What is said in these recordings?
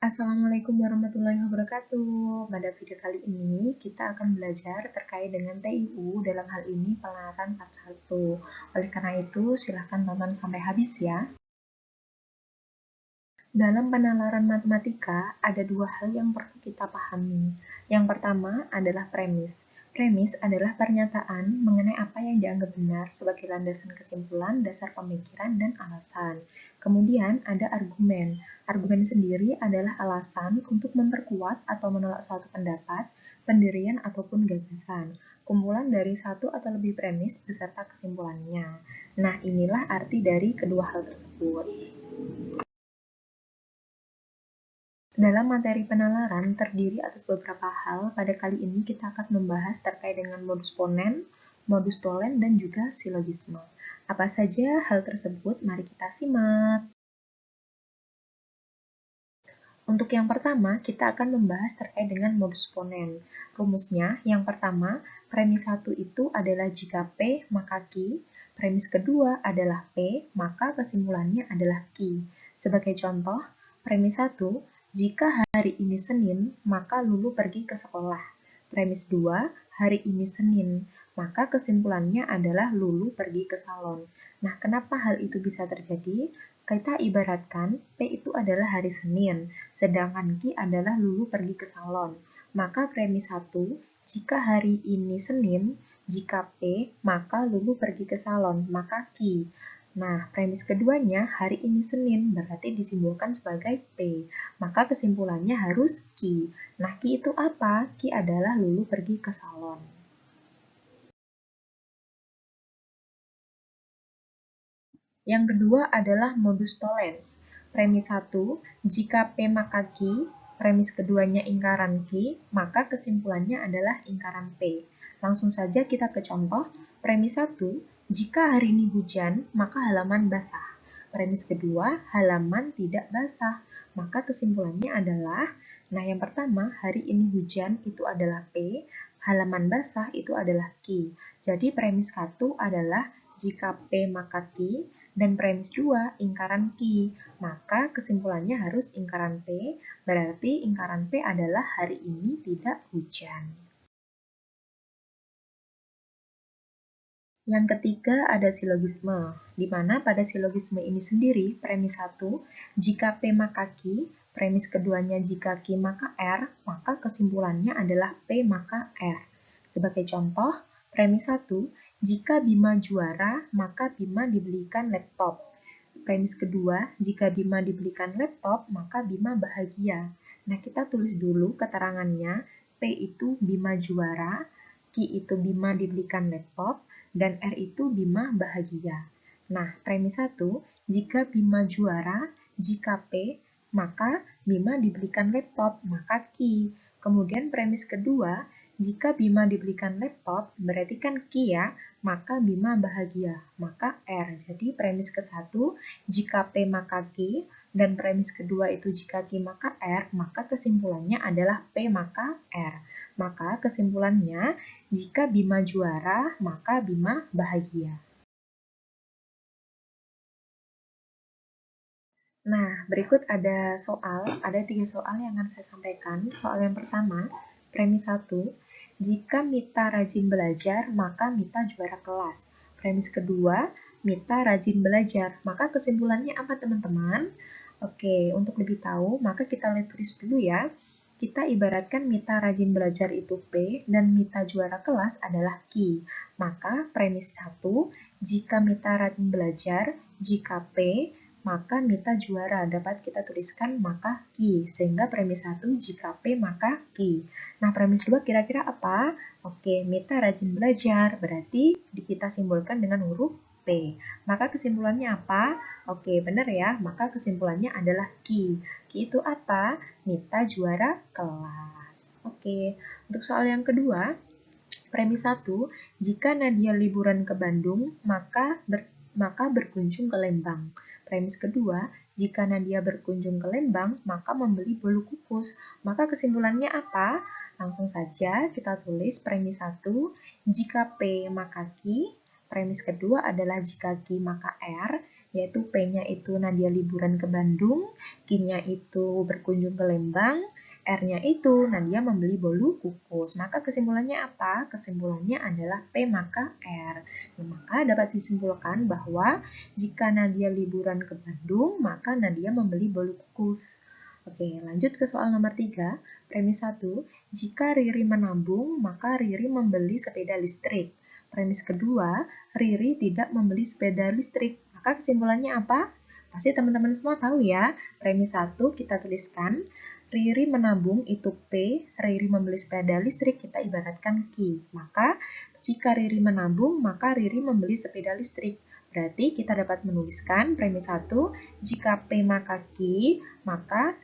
Assalamualaikum warahmatullahi wabarakatuh. Pada video kali ini kita akan belajar terkait dengan TIU, dalam hal ini penalaran part 1. Oleh karena itu, silahkan tonton sampai habis ya. Dalam penalaran matematika, ada dua hal yang perlu kita pahami. Yang pertama adalah premis. Premis adalah pernyataan mengenai apa yang dianggap benar sebagai landasan kesimpulan, dasar pemikiran, dan alasan. Kemudian ada argumen. Argumen sendiri adalah alasan untuk memperkuat atau menolak suatu pendapat, pendirian, ataupun gagasan. Kumpulan dari satu atau lebih premis beserta kesimpulannya. Nah, inilah arti dari kedua hal tersebut. Dalam materi penalaran terdiri atas beberapa hal. Pada kali ini kita akan membahas terkait dengan modus ponen, modus tolen, dan juga silogisme. Apa saja hal tersebut? Mari kita simak. Untuk yang pertama, kita akan membahas terkait dengan modus ponen. Rumusnya, yang pertama, premis 1 itu adalah jika P maka Q, premis kedua adalah P, maka kesimpulannya adalah Q. Sebagai contoh, premis 1, jika hari ini Senin, maka Lulu pergi ke sekolah. Premis 2, hari ini Senin, maka kesimpulannya adalah Lulu pergi ke salon. Nah, kenapa hal itu bisa terjadi? Kita ibaratkan P itu adalah hari Senin, sedangkan Q adalah Lulu pergi ke salon. Maka premis 1, jika hari ini Senin, jika P, maka Lulu pergi ke salon, maka Q. Nah, premis keduanya, hari ini Senin, berarti disimbolkan sebagai P. Maka kesimpulannya harus Q. Nah, Q itu apa? Q adalah Lulu pergi ke salon. Yang kedua adalah modus tollens. Premis 1, jika P maka Q, premis keduanya ingkaran Q, maka kesimpulannya adalah ingkaran P. Langsung saja kita ke contoh. Premis 1, jika hari ini hujan, maka halaman basah. Premis kedua, halaman tidak basah. Maka kesimpulannya adalah, nah yang pertama, hari ini hujan itu adalah P, halaman basah itu adalah Q. Jadi premis 1 adalah jika P maka Q, dan premis 2 ingkaran Q. Maka kesimpulannya harus ingkaran P, berarti ingkaran P adalah hari ini tidak hujan. Yang ketiga ada silogisme, di mana pada silogisme ini sendiri, premis 1, jika P maka Q, premis keduanya jika Q maka R, maka kesimpulannya adalah P maka R. Sebagai contoh, premis 1, jika Bima juara, maka Bima dibelikan laptop. Premis kedua, jika Bima dibelikan laptop, maka Bima bahagia. Nah, kita tulis dulu keterangannya. P itu Bima juara, Q itu Bima dibelikan laptop, dan R itu Bima bahagia. Nah, premis 1, jika Bima juara, jika P, maka Bima dibelikan laptop, maka Q. Kemudian premis kedua, jika Bima dibelikan laptop, berarti kan Q ya, maka Bima bahagia, maka R. Jadi premis ke-1, jika P maka Q, dan premis kedua itu jika Q maka R, maka kesimpulannya adalah P maka R. Maka kesimpulannya, jika Bima juara, maka Bima bahagia. Nah, berikut ada 3 soal yang akan saya sampaikan. Soal yang pertama, premis 1, jika Mita rajin belajar, maka Mita juara kelas. Premis kedua, Mita rajin belajar, maka kesimpulannya apa teman-teman? Oke, untuk lebih tahu, maka kita lihat tulis dulu ya. Kita ibaratkan Mita rajin belajar itu P, dan Mita juara kelas adalah Q. Maka premis 1, jika Mita rajin belajar, jika P, maka Mita juara, dapat kita tuliskan maka Q, sehingga premis 1 jika P maka Q. Nah, premis 2 kira-kira apa? Oke, Mita rajin belajar, berarti kita simbolkan dengan huruf P. Maka kesimpulannya apa? Oke, benar ya, maka kesimpulannya adalah Q. Q itu apa? Mita juara kelas. Oke, untuk soal yang kedua, premis 1, jika Nadia liburan ke Bandung, maka berkunjung ke Lembang. Premis kedua, jika Nadia berkunjung ke Lembang, maka membeli bolu kukus. Maka kesimpulannya apa? Langsung saja kita tulis premis 1, jika P maka Q, premis kedua adalah jika Q maka R, yaitu P-nya itu Nadia liburan ke Bandung, Q-nya itu berkunjung ke Lembang, R-nya itu Nadia membeli bolu kukus. Maka kesimpulannya apa? Kesimpulannya adalah P maka R. Nah, maka dapat disimpulkan bahwa jika Nadia liburan ke Bandung, maka Nadia membeli bolu kukus. Oke, lanjut ke soal nomor 3. Premis 1, jika Riri menabung, maka Riri membeli sepeda listrik. Premis kedua, Riri tidak membeli sepeda listrik. Maka kesimpulannya apa? Pasti teman-teman semua tahu ya. Premis 1 kita tuliskan, Riri menabung itu P, Riri membeli sepeda listrik kita ibaratkan Q. Maka jika Riri menabung, maka Riri membeli sepeda listrik. Berarti kita dapat menuliskan premis 1, jika P maka Q, maka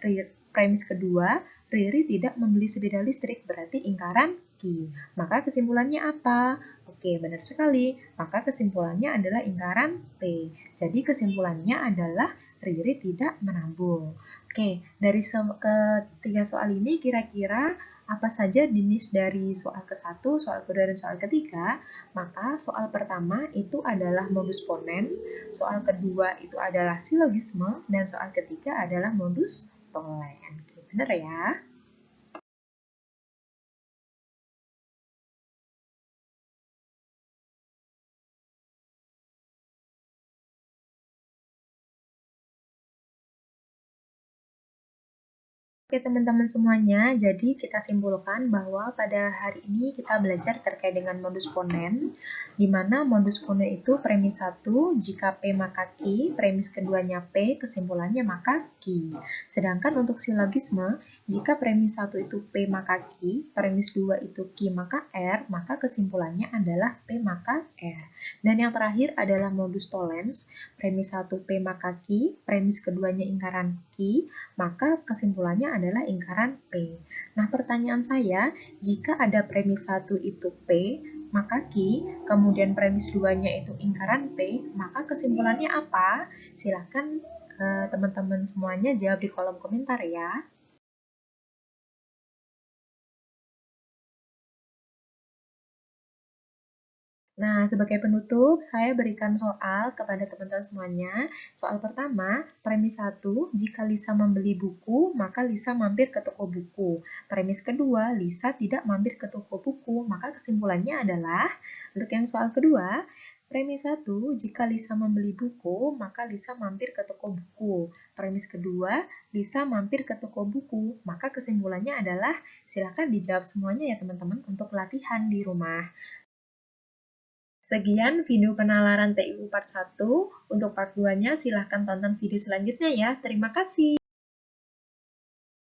premis kedua, Riri tidak membeli sepeda listrik, berarti ingkaran Q. Maka kesimpulannya apa? Oke, benar sekali. Maka kesimpulannya adalah ingkaran P. Jadi kesimpulannya adalah Riri tidak menabung. Oke, dari ketiga soal ini kira-kira apa saja jenis dari soal ke-1, soal kedua, dan soal ketiga? Maka soal pertama itu adalah modus ponen, soal kedua itu adalah silogisme, dan soal ketiga adalah modus tolen. Benar ya? Oke teman-teman semuanya, jadi kita simpulkan bahwa pada hari ini kita belajar terkait dengan modus ponen, di mana modus ponen itu premis 1, jika P maka Q, premis keduanya P, kesimpulannya maka Q. Sedangkan untuk silogisme, jika premis 1 itu P maka Q, premis 2 itu Q maka R, maka kesimpulannya adalah P maka R. Dan yang terakhir adalah modus tollens, premis 1 P maka Q, premis keduanya ingkaran Q, maka kesimpulannya adalah ingkaran P. Nah, pertanyaan saya, jika ada premis 1 itu P, maka Q, kemudian premis 2-nya itu ingkaran P, maka kesimpulannya apa? Silakan teman-teman semuanya jawab di kolom komentar ya. Nah, sebagai penutup, saya berikan soal kepada teman-teman semuanya. Soal pertama, premis 1, jika Lisa membeli buku, maka Lisa mampir ke toko buku. Premis kedua, Lisa tidak mampir ke toko buku, maka kesimpulannya adalah, untuk yang soal kedua, premis 1, jika Lisa membeli buku, maka Lisa mampir ke toko buku. Premis kedua, Lisa mampir ke toko buku, maka kesimpulannya adalah, silakan dijawab semuanya ya teman-teman untuk latihan di rumah. Sekian video penalaran TIU part 1. Untuk part 2-nya silahkan tonton video selanjutnya ya. Terima kasih.